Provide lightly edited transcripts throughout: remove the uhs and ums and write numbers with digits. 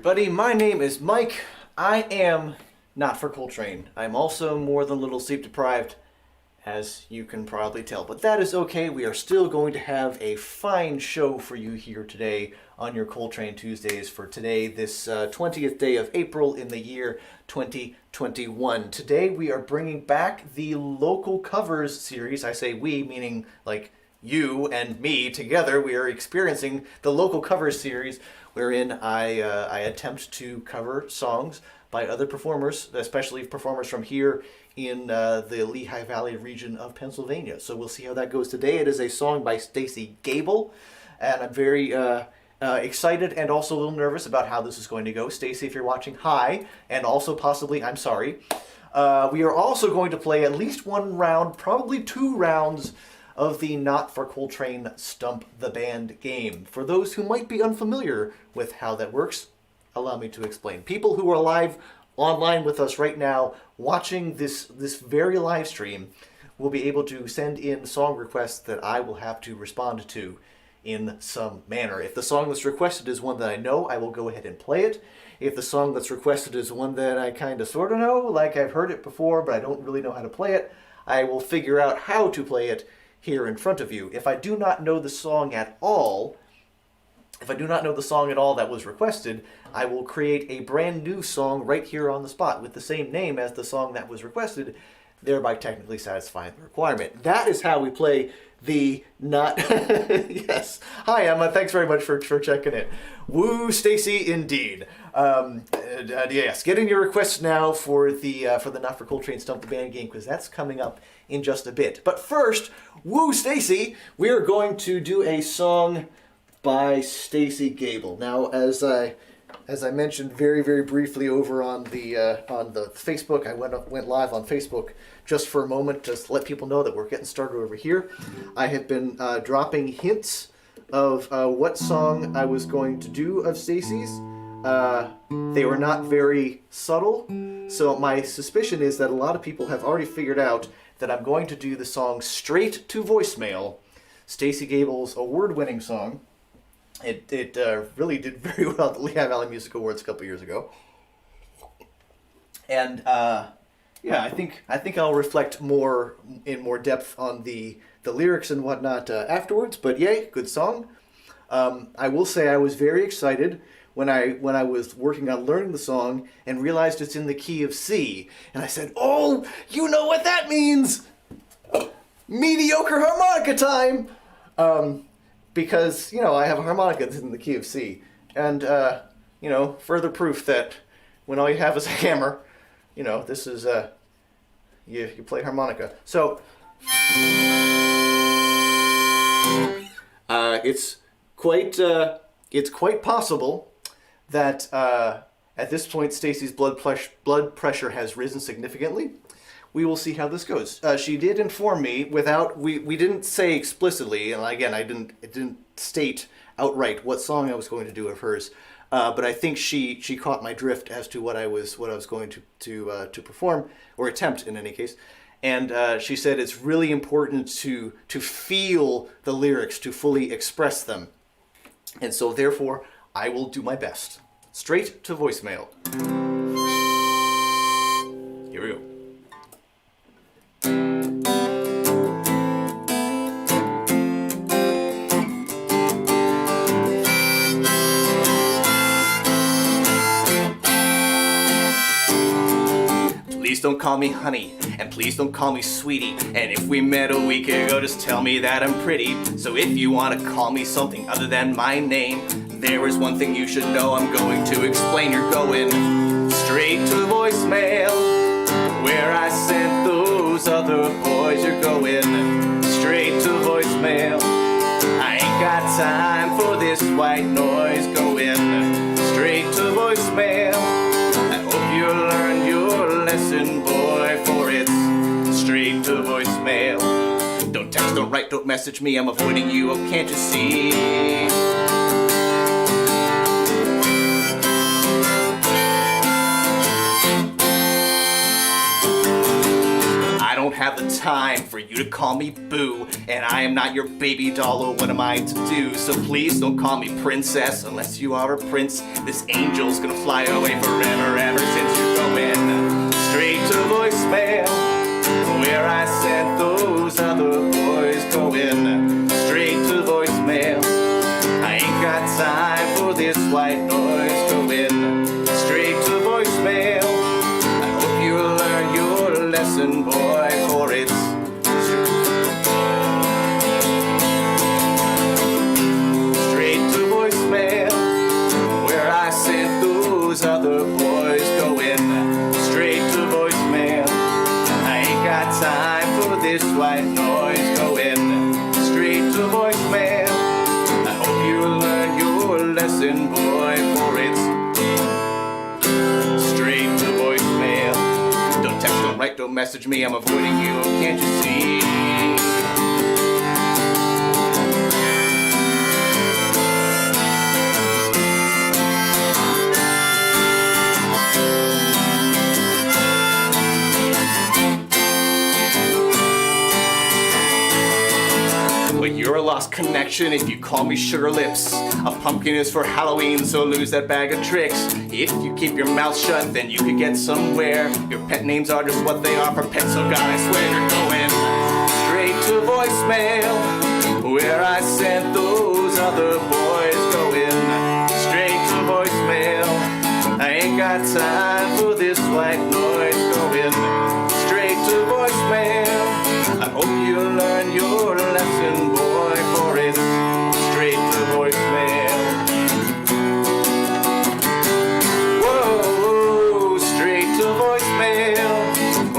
everybody, my name is Mike. I am not for Coltrane. I'm also more than a little sleep deprived, as you can probably tell. But that is okay, we are still going to have a fine show for you here today on your Coltrane Tuesdays for today, this 20th day of April in the year 2021. Today we are bringing back the local covers series. I say we, meaning like you and me together. We are experiencing the local covers series wherein I attempt to cover songs by other performers, especially performers from here in the Lehigh Valley region of Pennsylvania. So we'll see how that goes today. It is a song by Stacy Gabel, and I'm very excited and also a little nervous about how this is going to go. Stacy, if you're watching, hi, and also possibly, I'm sorry. We are also going to play at least one round, probably 2 rounds, of the Not for Coltrane Stump the Band game. For those who might be unfamiliar with how that works, allow me to explain. People who are live online with us right now, watching this very live stream, will be able to send in song requests that I will have to respond to in some manner. If the song that's requested is one that I know, I will go ahead and play it. If the song that's requested is one that I kind of sort of know, like I've heard it before, but I don't really know how to play it, I will figure out how to play it here in front of you. If I do not know the song at all, that was requested, I will create a brand new song right here on the spot with the same name as the song that was requested, thereby technically satisfying the requirement. That is how we play the not... Yes. Hi, Emma. Thanks very much for checking in. Woo, Stacy, indeed. Yes, get in your requests now for the Not for Coltrane Stump the Band game, because that's coming up in just a bit. But first, woo, Stacy, we are going to do a song by Stacy Gabel. Now, as I mentioned very, very briefly over on the Facebook, I went live on Facebook just for a moment to let people know that we're getting started over here. I have been dropping hints of what song I was going to do of Stacy's. They were not very subtle, so my suspicion is that a lot of people have already figured out that I'm going to do the song Straight to Voicemail, Stacy Gabel's award-winning song. It really did very well at the Lehigh Valley Music Awards a couple years ago. And yeah, I think I'll reflect in more depth on the lyrics and whatnot afterwards. But yay, good song. I will say I was very excited when I was working on learning the song and realized it's in the key of C. And I said, oh, you know what that means! Mediocre harmonica time! Because, I have a harmonica that's in the key of C. And, further proof that when all you have is a hammer, this is, you play harmonica. So, it's quite possible that at this point Stacy's blood pressure has risen significantly. We will see how this goes. She did inform me we didn't say explicitly, and again it didn't state outright what song I was going to do of hers, but I think she caught my drift as to what I was going to perform or attempt in any case. And she said it's really important to feel the lyrics, to fully express them. And so therefore, I will do my best. Straight to Voicemail. Here we go. Please don't call me honey, and please don't call me sweetie. And if we met a week ago, just tell me that I'm pretty. So if you want to call me something other than my name, there is one thing you should know. I'm going to explain. You're going straight to voicemail, where I sent those other boys. You're going straight to voicemail. I ain't got time for this white noise. Going straight to voicemail. I hope you learned your lesson, boy, for it's straight to voicemail. Don't text, don't write, don't message me. I'm avoiding you, oh, can't you see? have the time for you to call me boo, and I am not your baby doll, or what am I to do? So please don't call me princess unless you are a prince. This angel's gonna fly away forever ever since you're going straight to voicemail, where I sent those other boys going straight to voicemail. I ain't got time for this white noise going straight to voicemail. I hope you learn your lesson, boy, for it's straight to voicemail, where I sent those other boys going straight to voicemail. I ain't got time for this white noise going straight to voicemail. I hope you learn your lesson, boy, for it's straight to voicemail. Don't text, don't write, don't message me, I'm avoiding you, can't you see? Well, you're a lost connection if you call me Sugar Lips. A pumpkin is for Halloween, so lose that bag of tricks. If you keep your mouth shut, then you could get somewhere. Your pet names are just what they are for pets, so God, I swear you're going straight to voicemail, where I sent those other boys going straight to voicemail. I ain't got time for this white noise going straight to voicemail. I hope you learn your lesson, boy, for it's straight to voicemail. Whoa, straight to voicemail,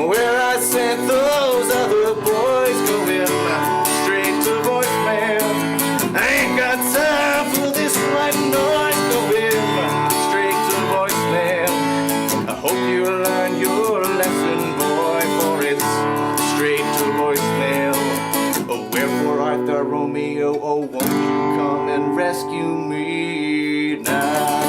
where I sent those other boys going straight to voicemail. I ain't got time for this white noise going straight to voicemail. I hope you learn your lesson, boy, for it's straight to voicemail. Oh, wherefore art thou, Romeo? Oh, won't you come and rescue me now?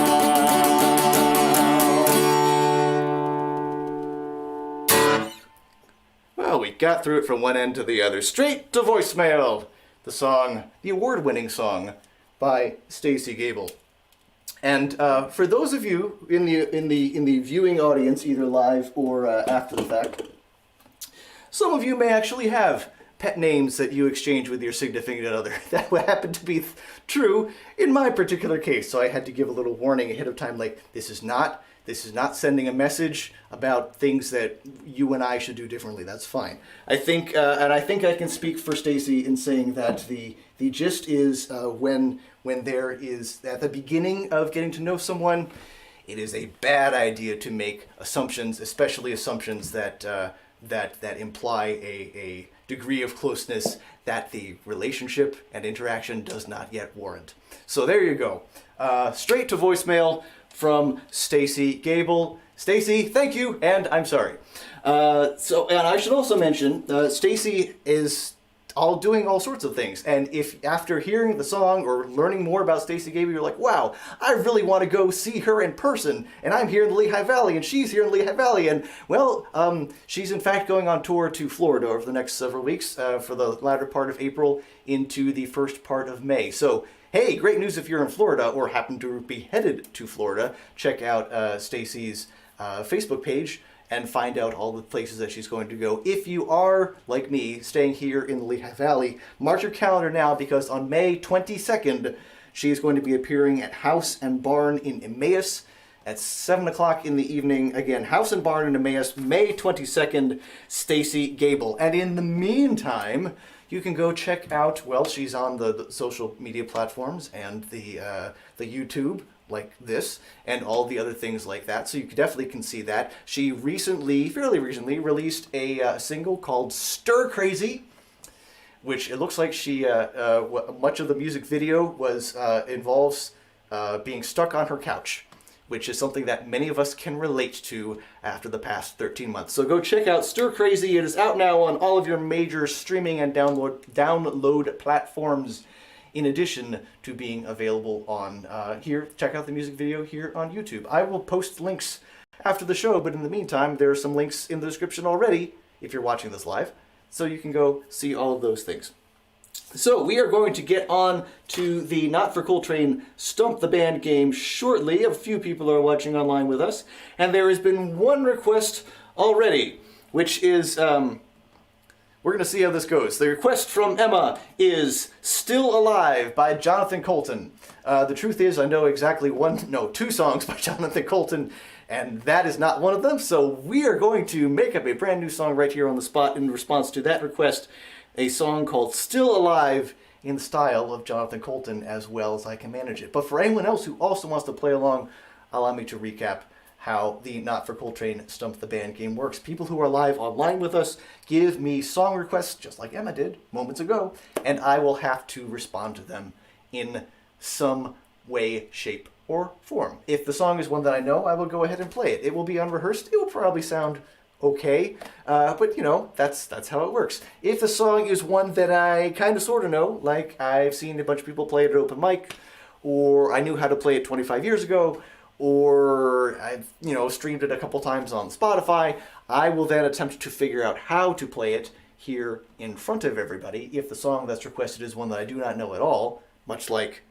Well, we got through it from one end to the other. Straight to voicemail. The song, the award-winning song by Stacy Gabel. And for those of you in the viewing audience, either live or after the fact, some of you may actually have pet names that you exchange with your significant other. That would happen to be true in my particular case, so I had to give a little warning ahead of time, like, this is not sending a message about things that you and I should do differently. That's fine. I think, and I think I can speak for Stacy in saying that the gist is when there is, at the beginning of getting to know someone, it is a bad idea to make assumptions, especially assumptions that imply a degree of closeness that the relationship and interaction does not yet warrant. So there you go. Straight to voicemail from Stacy Gabel. Stacy, thank you, and I'm sorry. And I should also mention, Stacy is doing all sorts of things. And if after hearing the song or learning more about Stacy Gabel, you're like, wow, I really want to go see her in person. And I'm here in the Lehigh Valley, and she's here in the Lehigh Valley. And, well, she's in fact going on tour to Florida over the next several weeks for the latter part of April into the first part of May. So, hey, great news if you're in Florida or happen to be headed to Florida. Check out Stacy's Facebook page and find out all the places that she's going to go. If you are, like me, staying here in the Lehigh Valley, mark your calendar now, because on May 22nd, she is going to be appearing at House and Barn in Emmaus at 7 o'clock in the evening. Again, House and Barn in Emmaus, May 22nd, Stacy Gabel. And in the meantime, you can go check out, well, she's on the social media platforms and the YouTube, like this, and all the other things like that, so you definitely can see that. She fairly recently, released a single called Stir Crazy, which it looks like she, much of the music video involves being stuck on her couch, which is something that many of us can relate to after the past 13 months. So go check out Stir Crazy. It is out now on all of your major streaming and download platforms, in addition to being available on here. Check out the music video here on YouTube. I will post links after the show, but in the meantime, there are some links in the description already if you're watching this live. So you can go see all of those things. So we are going to get on to the Not for Coltrane Stump the Band game shortly. A few people are watching online with us, and there has been one request already, which is, we're going to see how this goes. The request from Emma is Still Alive by Jonathan Colton. The truth is, I know exactly two songs by Jonathan Colton, and that is not one of them, so we are going to make up a brand new song right here on the spot in response to that request. A song called Still Alive in the style of Jonathan Colton as well as I can manage it. But for anyone else who also wants to play along, allow me to recap how the Not for Coltrane Stump the Band game works. People who are live online with us give me song requests, just like Emma did moments ago, and I will have to respond to them in some way, shape, or form. If the song is one that I know, I will go ahead and play it. It will be unrehearsed. It will probably sound okay, but that's how it works. If the song is one that I kind of sort of know, like I've seen a bunch of people play it at open mic, or I knew how to play it 25 years ago, or I've streamed it a couple times on Spotify, I will then attempt to figure out how to play it here in front of everybody. If the song that's requested is one that I do not know at all, much like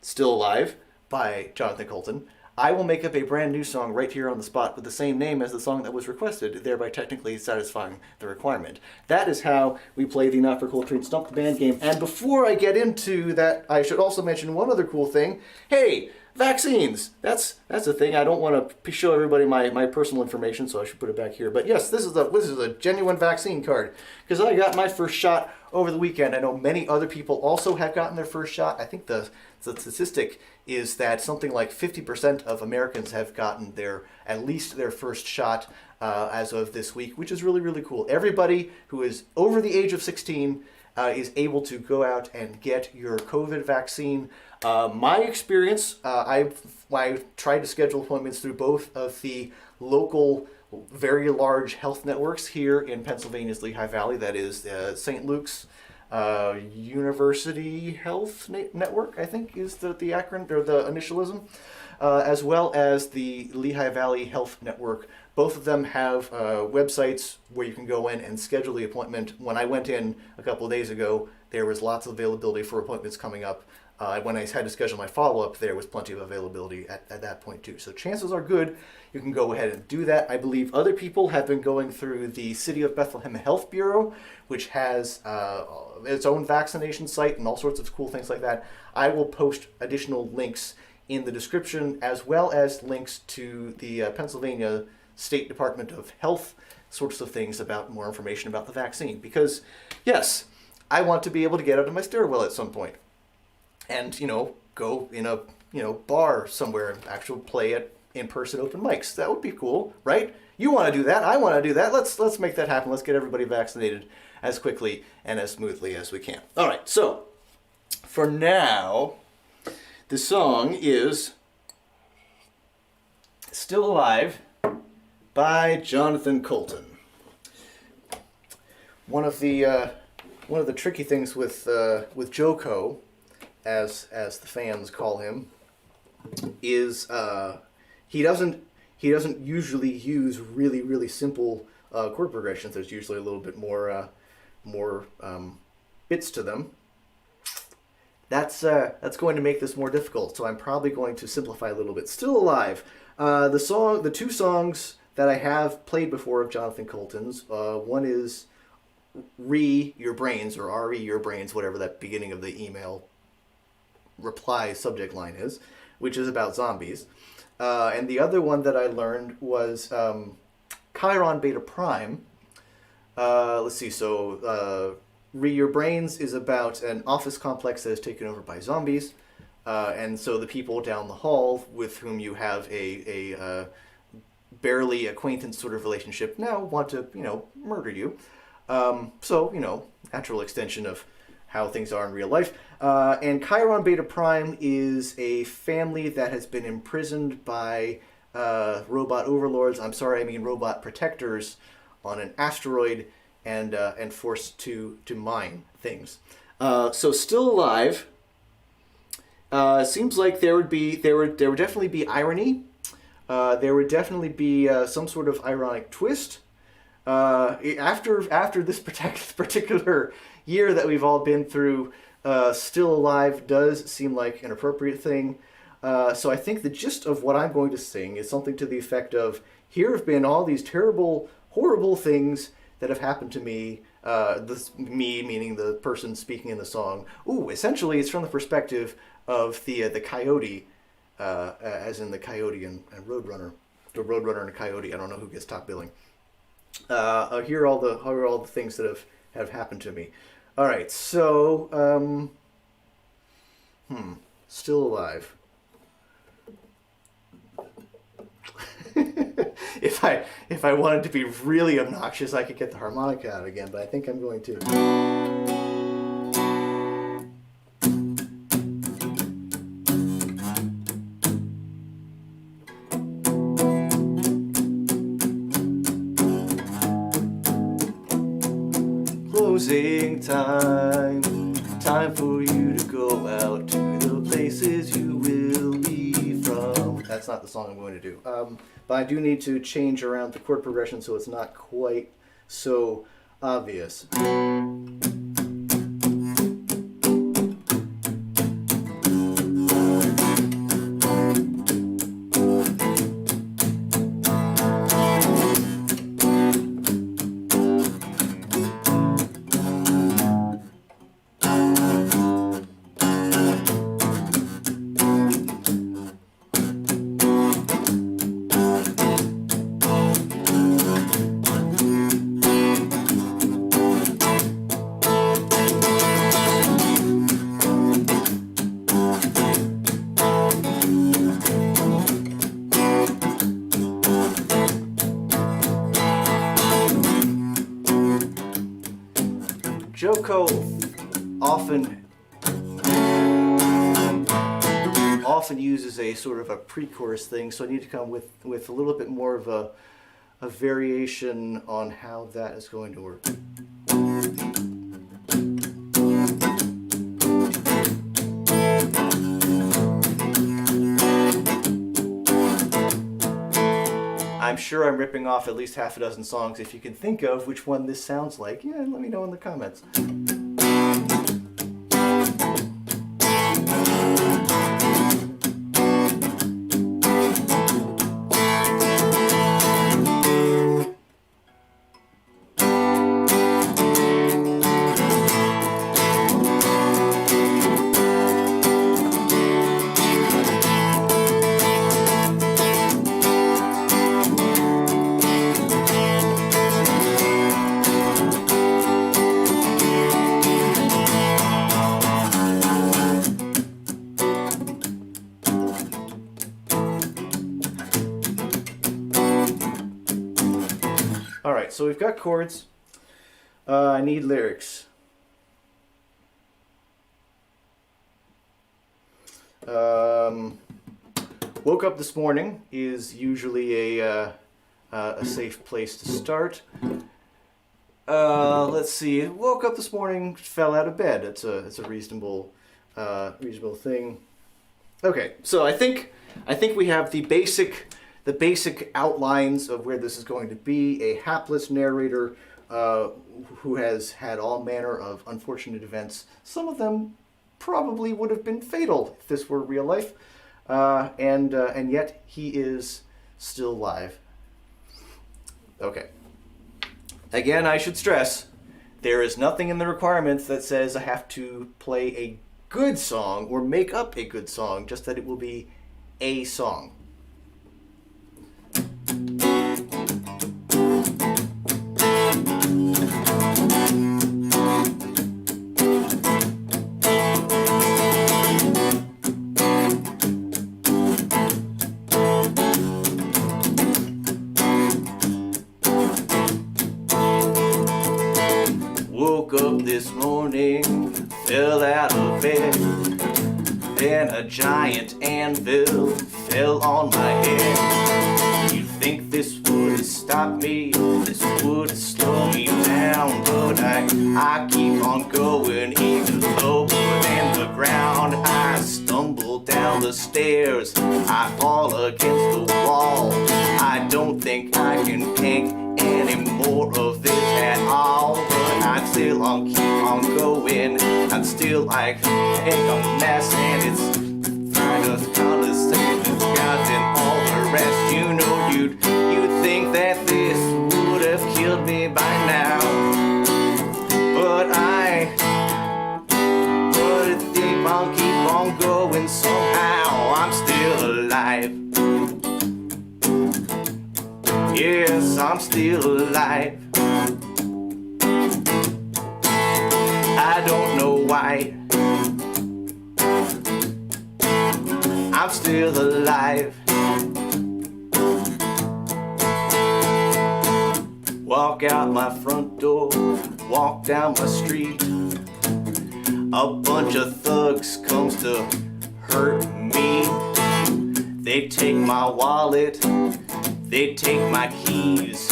Still Alive by Jonathan Colton, I will make up a brand new song right here on the spot with the same name as the song that was requested, thereby technically satisfying the requirement. That is how we play the Not for Coltrane Stump the Band game. And before I get into that, I should also mention one other cool thing. Hey, vaccines! That's a thing. I don't want to show everybody my personal information, so I should put it back here. But yes, this is a genuine vaccine card, because I got my first shot over the weekend. I know many other people also have gotten their first shot. I think the statistic is that something like 50% of Americans have gotten at least their first shot as of this week, which is really, really cool. Everybody who is over the age of 16 is able to go out and get your COVID vaccine. My experience, I tried to schedule appointments through both of the local very large health networks here in Pennsylvania's Lehigh Valley. That is St. Luke's University Health Network, I think is the acronym or the initialism, as well as the Lehigh Valley Health Network. Both of them have websites where you can go in and schedule the appointment. When I went in a couple of days ago, there was lots of availability for appointments coming up. When I had to schedule my follow-up, there was plenty of availability at that point too. So chances are good you can go ahead and do that. I believe other people have been going through the City of Bethlehem Health Bureau, which has its own vaccination site and all sorts of cool things like that. I will post additional links in the description, as well as links to the Pennsylvania State Department of Health sorts of things about more information about the vaccine. Because yes, I want to be able to get out of my stairwell at some point and go in a bar somewhere and actually play at in-person open mics. That would be cool, right? You want to do that, I want to do that. Let's make that happen. Let's get everybody vaccinated as quickly and as smoothly as we can. All right, so for now, the song is Still Alive by Jonathan Colton. One of the tricky things with Joko, as the fans call him, is he doesn't usually use really simple chord progressions. There's usually a little bit more bits to them. That's going to make this more difficult. So I'm probably going to simplify a little bit. Still Alive. The two songs that I have played before of Jonathan Colton's. One is Re Your Brains, or R-E Your Brains, whatever that beginning of the email reply subject line is, which is about zombies. And the other one that I learned was Chiron Beta Prime. Let's see, so Re Your Brains is about an office complex that is taken over by zombies. And so the people down the hall with whom you have a barely acquaintance sort of relationship now want to, murder you. So, natural extension of how things are in real life. And Chiron Beta Prime is a family that has been imprisoned by robot overlords, robot protectors on an asteroid and forced to mine things. So Still Alive seems like there would definitely be irony. There would definitely be some sort of ironic twist. After this particular year that we've all been through, Still Alive does seem like an appropriate thing. So I think the gist of what I'm going to sing is something to the effect of, here have been all these terrible, horrible things that have happened to me. Me meaning the person speaking in the song. Ooh, essentially it's from the perspective of the coyote, as in the coyote and Roadrunner. The Roadrunner and a coyote. I don't know who gets top billing. Here are all the things that have happened to me. All right, so Still Alive. If I wanted to be really obnoxious, I could get the harmonica out again, but I think I'm going to. Closing time for you to go out to the places you will be from. That's not the song I'm going to do. But I do need to change around the chord progression so it's not quite so obvious. Joko often uses a sort of a pre-chorus thing, so I need to come with a little bit more of a variation on how that is going to work. I'm sure I'm ripping off at least half a dozen songs. If you can think of which one this sounds like, yeah, let me know in the comments. Alright, so we've got chords. I need lyrics. Woke up this morning is usually a safe place to start. Let's see. Woke up this morning, fell out of bed. It's a reasonable thing. Okay, so I think we have the basic outlines of where this is going to be. A hapless narrator who has had all manner of unfortunate events. Some of them probably would have been fatal if this were real life, and yet he is still alive. Okay. Again, I should stress, there is nothing in the requirements that says I have to play a good song or make up a good song, just that it will be a song. Woke up this morning, fell out of bed, then a giant anvil fell on my head. You think this would stop me, this would slow me down, but I keep on going even lower than the ground. I stumble down the stairs, I fall against the wall. I don't think I can take any more of this at all, but I'm still on, keep on going. I'm still like a mess, and it's kind of condescending, God, and all the rest. You know, you'd think that this would have killed me by now, but keep on going somehow. I'm still alive. Yes, I'm still alive. I don't know why. I'm still alive. Walk out my front door, walk down my street. A bunch of thugs comes to hurt me. They take my wallet, they take my keys,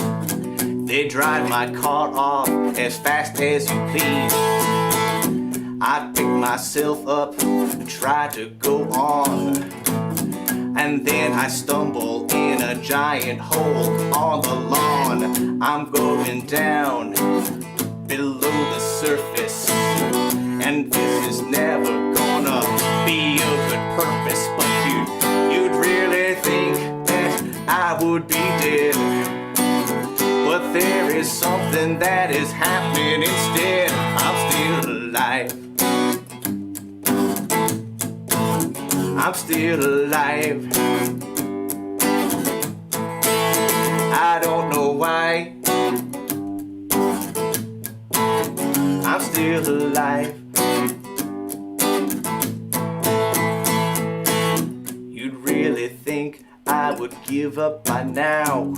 they drive my car off as fast as you please. I pick myself up and try to go on, and then I stumble in a giant hole on the lawn. I'm going down below the surface, and this is never gonna be a good purpose. But you'd really think that I would be dead, but there is something that is happening instead. I'm still alive. I'm still alive. I don't know why. I'm still alive. You'd really think I would give up by now,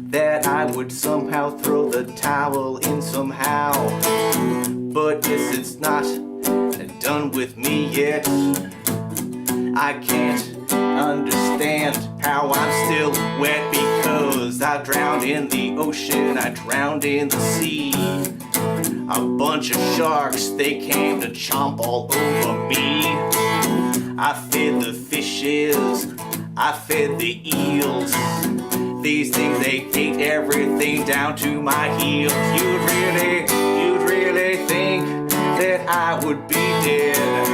that I would somehow throw the towel in somehow, but yes, it's not done with me yet. I can't understand how I'm still wet, because I drowned in the ocean, I drowned in the sea. A bunch of sharks, they came to chomp all over me. I fed the fishes, I fed the eels. These things, they ate everything down to my heels. You'd really think that I would be dead,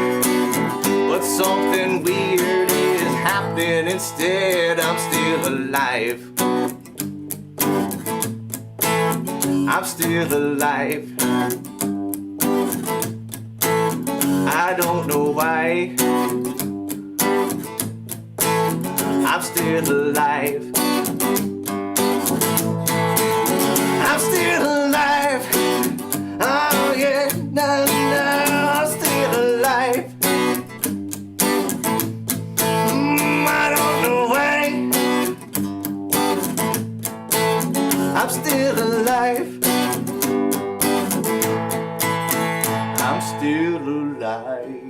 but something weird is happening instead. I'm still alive. I'm still alive. I don't know why. I'm still alive. I'm still alive. Oh yeah, no, I'm still alive. I don't know why. I'm still alive. I'm still alive.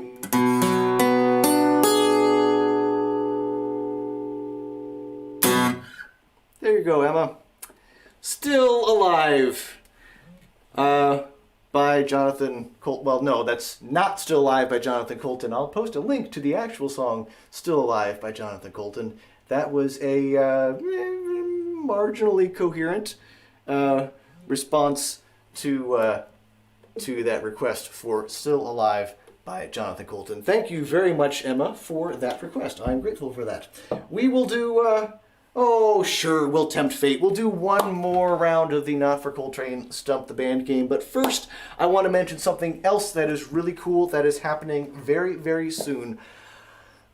There you go, Emma. Still Alive by Jonathan Colton. Well, no, that's not Still Alive by Jonathan Colton. I'll post a link to the actual song Still Alive by Jonathan Colton. That was a marginally coherent response to that request for Still Alive by Jonathan Colton. Thank you very much, Emma, for that request. I'm grateful for that. We will do... oh, sure, we'll tempt fate. We'll do one more round of the Not for Coltrane Stump the Band game. But first, I want to mention something else that is really cool that is happening very, very soon.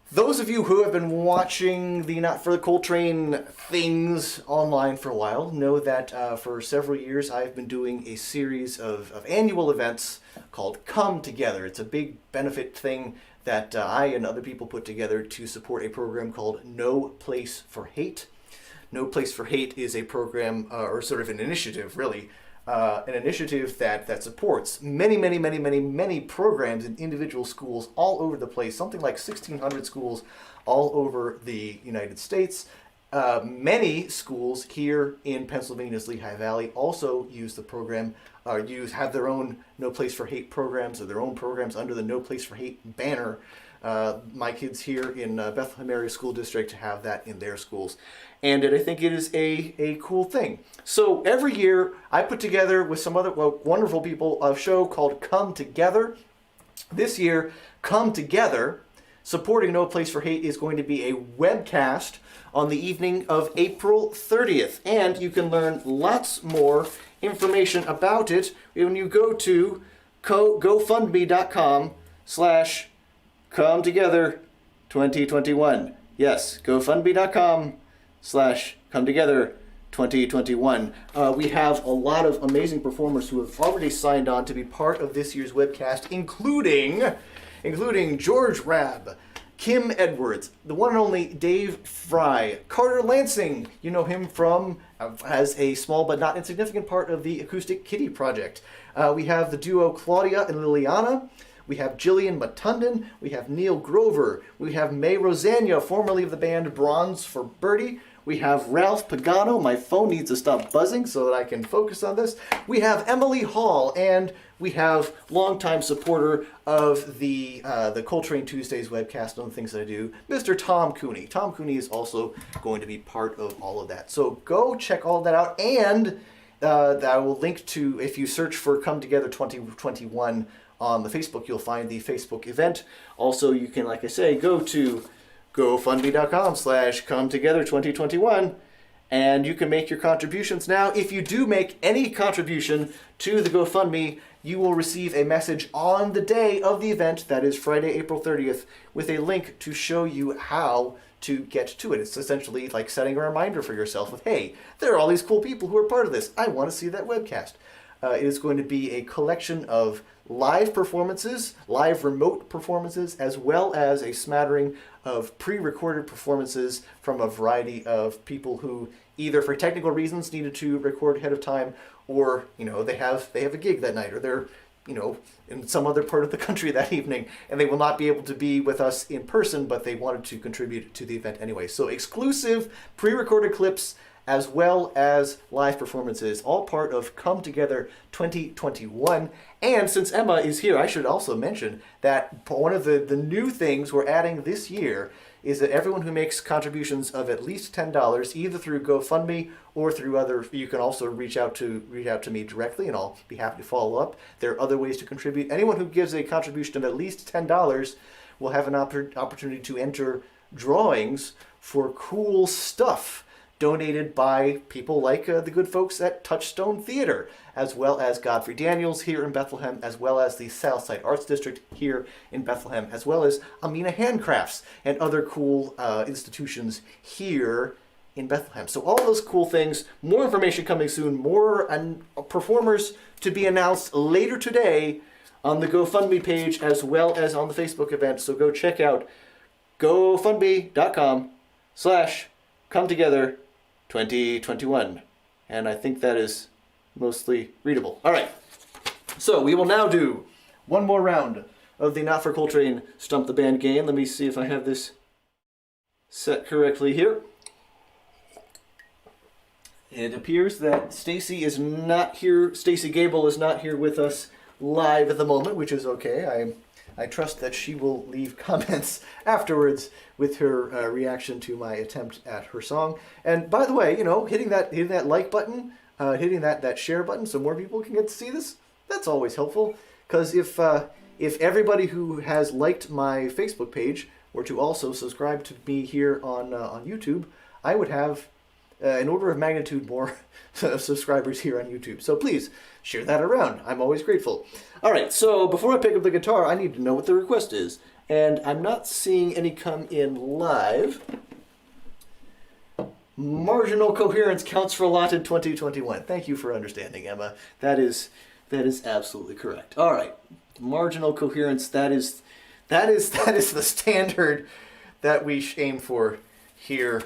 Those of you who have been watching the Not for Coltrane things online for a while know that for several years I've been doing a series of annual events called Come Together. It's a big benefit thing that I and other people put together to support a program called No Place for Hate. No Place for Hate is a program, or sort of an initiative, really, an initiative that supports many programs in individual schools all over the place, something like 1,600 schools all over the United States. Many schools here in Pennsylvania's Lehigh Valley also use the program, have their own No Place for Hate programs, or their own programs under the No Place for Hate banner. my kids here in Bethlehem Area School District have that in their schools. And I think it is a cool thing. So every year I put together with some other wonderful people a show called Come Together. This year, Come Together, Supporting No Place for Hate, is going to be a webcast on the evening of April 30th. And you can learn lots more information about it when you go to gofundme.com/Come Together 2021. Yes, gofundme.com/Come Together 2021. We have a lot of amazing performers who have already signed on to be part of this year's webcast, including George Rabb, Kim Edwards, the one and only Dave Fry, Carter Lansing. You know him from as a small but not insignificant part of the Acoustic Kitty Project. We have the duo Claudia and Liliana. We have Jillian Matundin. We have Neil Grover. We have May Rosania, formerly of the band Bronze for Birdie. We have Ralph Pagano. My phone needs to stop buzzing so that I can focus on this. We have Emily Hall, and we have longtime supporter of the Coltrane Tuesdays webcast and the things that I do, Mr. Tom Cooney. Tom Cooney is also going to be part of all of that. So go check all that out, and I will link to, if you search for Come Together 2021 on the Facebook, you'll find the Facebook event. Also, you can, like I say, go to gofundme.com/Come Together 2021, and you can make your contributions now. If you do make any contribution to the GoFundMe, you will receive a message on the day of the event, that is Friday, April 30th, with a link to show you how to get to it. It's essentially like setting a reminder for yourself with, hey, there are all these cool people who are part of this. I want to see that webcast. It is going to be a collection of live performances, live remote performances, as well as a smattering of pre-recorded performances from a variety of people who either for technical reasons needed to record ahead of time, or they have a gig that night, or they're in some other part of the country that evening, and they will not be able to be with us in person, but they wanted to contribute to the event anyway. So exclusive pre-recorded clips as well as live performances, all part of Come Together 2021. And since Emma is here, I should also mention that one of the new things we're adding this year is that everyone who makes contributions of at least $10, either through GoFundMe or through other, you can also reach out to me directly, and I'll be happy to follow up. There are other ways to contribute. Anyone who gives a contribution of at least $10 will have an opportunity to enter drawings for cool stuff donated by people like the good folks at Touchstone Theater, as well as Godfrey Daniels here in Bethlehem, as well as the Southside Arts District here in Bethlehem, as well as Amina Handcrafts and other cool institutions here in Bethlehem. So all those cool things, more information coming soon, more performers to be announced later today on the GoFundMe page as well as on the Facebook event. So go check out gofundme.com/Come Together 2021. And I think that is mostly readable. All right. So we will now do one more round of the Not for Coltrane Stump the Band game. Let me see if I have this set correctly here. It appears that Stacy is not here. Stacy Gabel is not here with us live at the moment, which is okay. I trust that she will leave comments afterwards with her reaction to my attempt at her song. And by the way, hitting that like button, hitting that share button so more people can get to see this, that's always helpful. Because if everybody who has liked my Facebook page were to also subscribe to me here on YouTube, I would have an order of magnitude more subscribers here on YouTube. So please share that around. I'm always grateful. All right, so before I pick up the guitar, I need to know what the request is. And I'm not seeing any come in live. Marginal coherence counts for a lot in 2021. Thank you for understanding, Emma. That is absolutely correct. All right, marginal coherence, that is the standard that we aim for here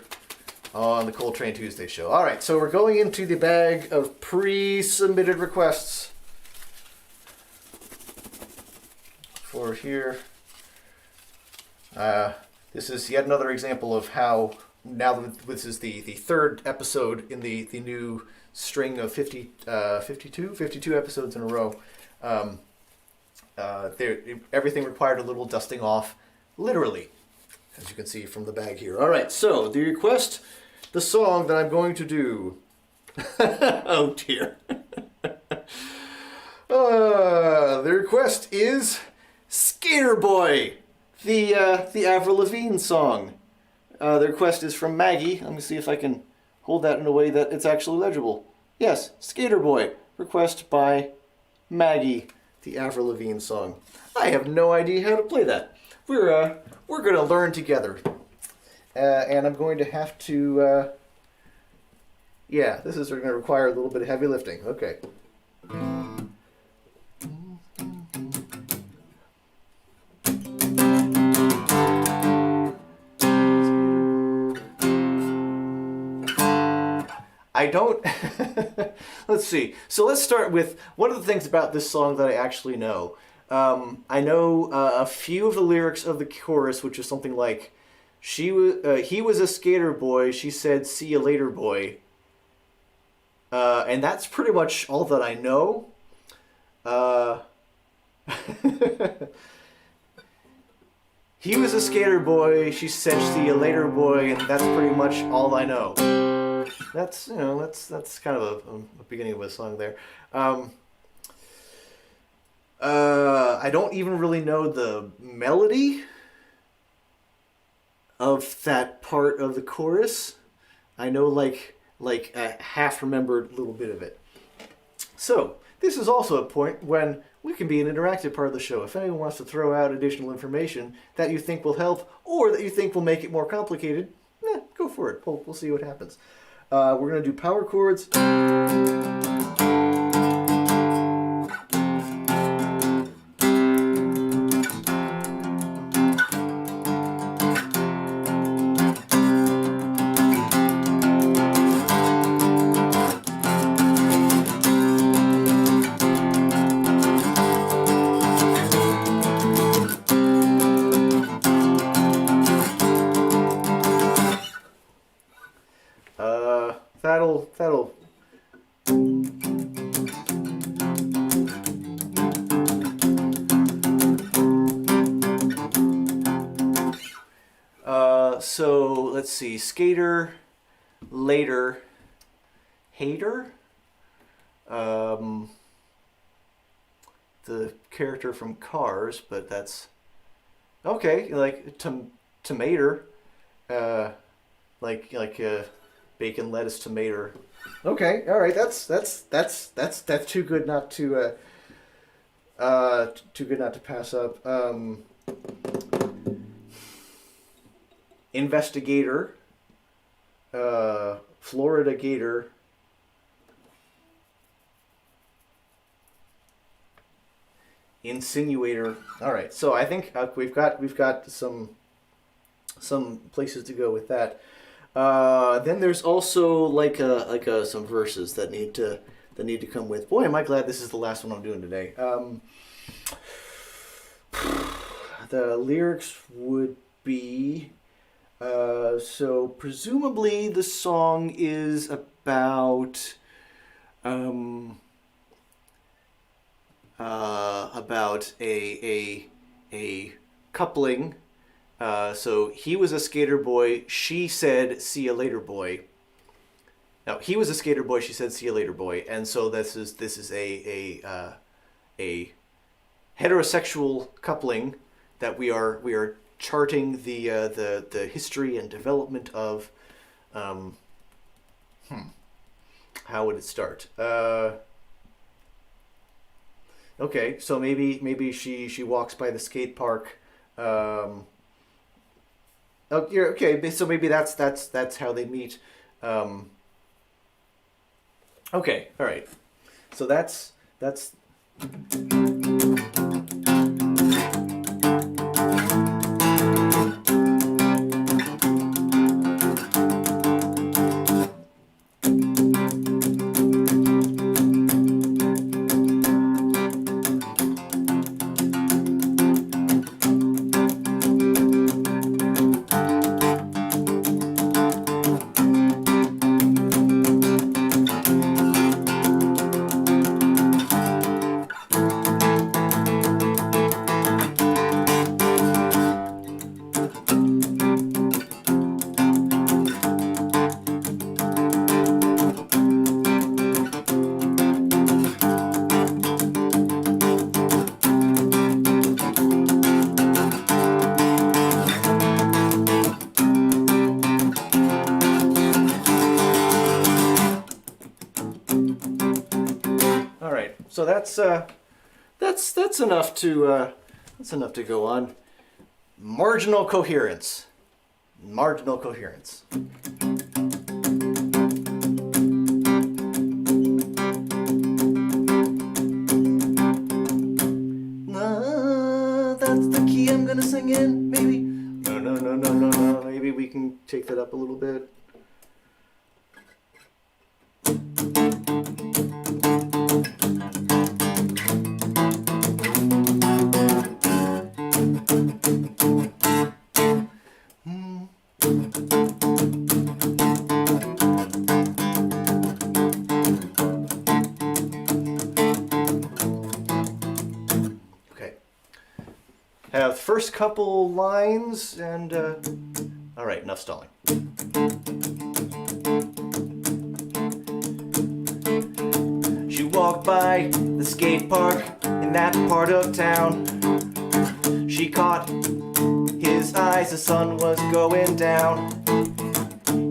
on the Coltrane Tuesday show. All right, so we're going into the bag of pre-submitted requests for here. This is yet another example of how, now that this is the third episode in the new string of 52 episodes in a row, everything required a little dusting off. literally, as you can see from the bag here. All right, so the song that I'm going to do. Oh dear. The request is Skater Boy, the Avril Lavigne song. The request is from Maggie. Let me see if I can hold that in a way that it's actually legible. Yes, Skater Boy. Request by Maggie, the Avril Lavigne song. I have no idea how to play that. We're going to learn together. And I'm going to have to... yeah, this is going to require a little bit of heavy lifting. Okay. I don't... Let's see. So let's start with one of the things about this song that I actually know. I know a few of the lyrics of the chorus, which is something like, he was a skater boy, she said, see you later, boy. And that's pretty much all that I know. He was a skater boy, she said, see you later, boy, and that's pretty much all I know. That's kind of a beginning of a song there. I don't even really know the melody of that part of the chorus. I know like a half-remembered little bit of it. So this is also a point when we can be an interactive part of the show. If anyone wants to throw out additional information that you think will help or that you think will make it more complicated, go for it. We'll see what happens. We're going to do power chords. That'll. So let's see. Skater, later, hater. The character from Cars, but that's okay. Like tomato, like bacon, lettuce, tomato. Okay, all right. That's too good not to too good not to pass up. Investigator, Florida Gator. Insinuator. All right, so I think we've got some places to go with that. Then there's also some verses that need to come with. Boy, am I glad this is the last one I'm doing today. The lyrics would be so presumably the song is about a coupling. So he was a skater boy. She said, "See you later, boy." Now he was a skater boy. She said, "See you later, boy." And so this is a heterosexual coupling that we are charting the history and development of. How would it start? Okay, so maybe she walks by the skate park. Oh, yeah, okay. So maybe that's how they meet. Okay, all right. So that's. right. So that's enough to go on. Marginal coherence. Marginal coherence. That's the key I'm gonna sing in, maybe. No. Maybe we can take that up a little bit. Have first couple lines and all right, enough stalling. She walked by the skate park in that part of town. She caught his eyes, the sun was going down.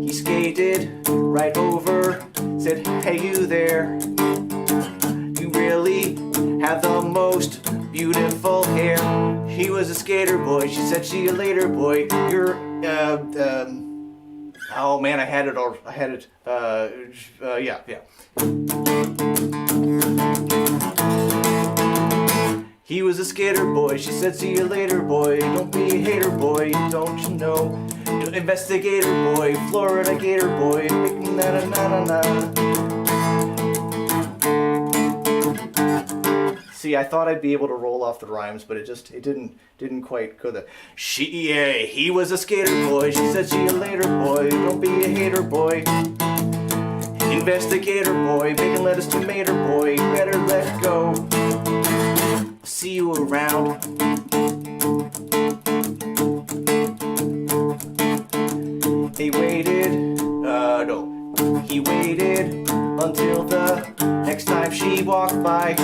He skated right over, said, "Hey you there, you really have the most beautiful hair." He was a skater boy, she said, "See you later, boy. You're, oh man, I had it. Yeah. He was a skater boy, she said, "See you later, boy. Don't be a hater, boy, don't you know? Investigator boy, Florida gator boy, na-na-na-na-na." See, I thought I'd be able to roll off the rhymes, but it didn't quite go there. He was a skater boy, she said, "See you later, boy. Don't be a hater, boy. Investigator boy, bacon, lettuce, tomato boy, better let go. See you around." He waited until the next time she walked by.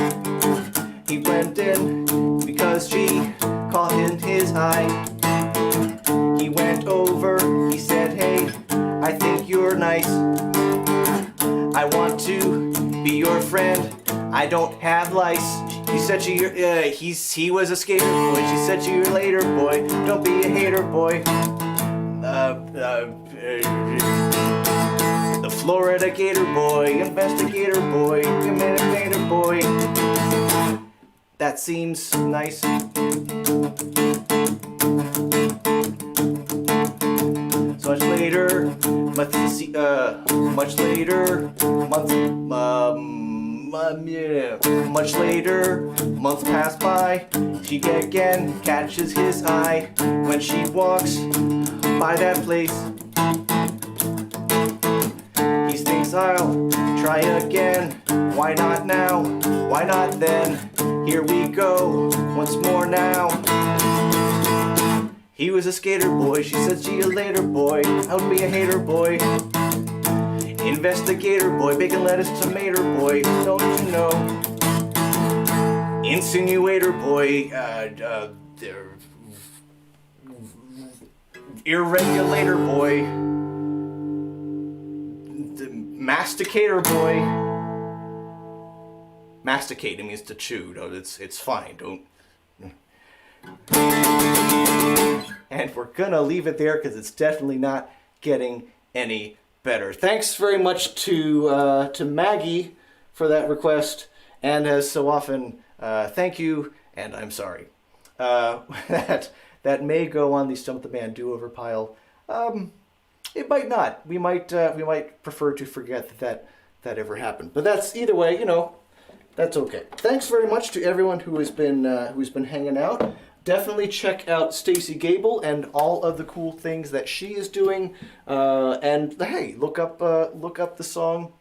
He went in because she caught in his eye. He went over, he said, "Hey, I think you're nice. I want to be your friend. I don't have lice." He said he was a skater boy. She said, "See you later, boy. Don't be a hater, boy." The Florida gator boy, investigator boy, investigator boy. That seems nice. So much later, months pass by. She again catches his eye when she walks by that place. He thinks, "I'll try again. Why not now? Why not then? Here we go, once more now." He was a skater boy, she said, "See you later, boy. I would be a hater, boy. Investigator boy, bacon, lettuce, tomato boy, don't you know? Insinuator boy, irregulator boy, the masticator boy." Masticate means to chew. No, it's fine. Don't. And we're gonna leave it there because it's definitely not getting any better. Thanks very much to Maggie for that request, and as so often, thank you, and I'm sorry. That may go on the Stump the Band do-over pile. It might not. We might prefer to forget that ever happened. But that's either way, that's okay. Thanks very much to everyone who has been hanging out. Definitely check out Stacy Gabel and all of the cool things that she is doing. And hey, look up the song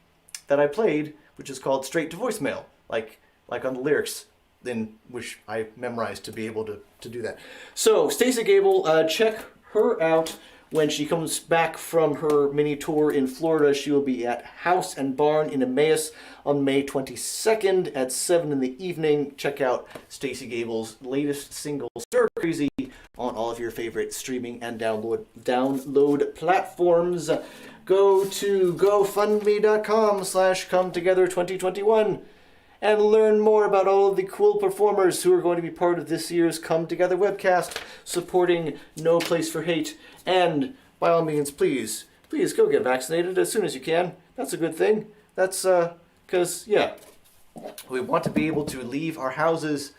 that I played, which is called "Straight to Voicemail," like on the lyrics, in which I memorized to be able to do that. So Stacy Gabel, check her out. When she comes back from her mini tour in Florida, she will be at House and Barn in Emmaus on May 22nd at 7 in the evening. Check out Stacy Gabel's latest single, "Stir Crazy," on all of your favorite streaming and download platforms. Go to gofundme.com/cometogether2021 and learn more about all of the cool performers who are going to be part of this year's Come Together webcast supporting No Place for Hate. And by all means, please go get vaccinated as soon as you can. That's a good thing. That's because, yeah, we want to be able to leave our houses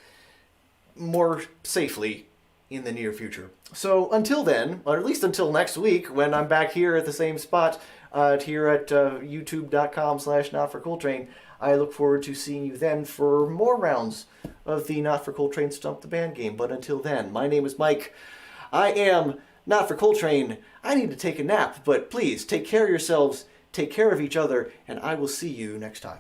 more safely in the near future. So until then, or at least until next week, when I'm back here at the same spot, here at youtube.com/NotForColtrane, I look forward to seeing you then for more rounds of the Not for Coltrane Stump the Band game. But until then, my name is Mike. I am Not for Coltrane. I need to take a nap, but please take care of yourselves, take care of each other, and I will see you next time.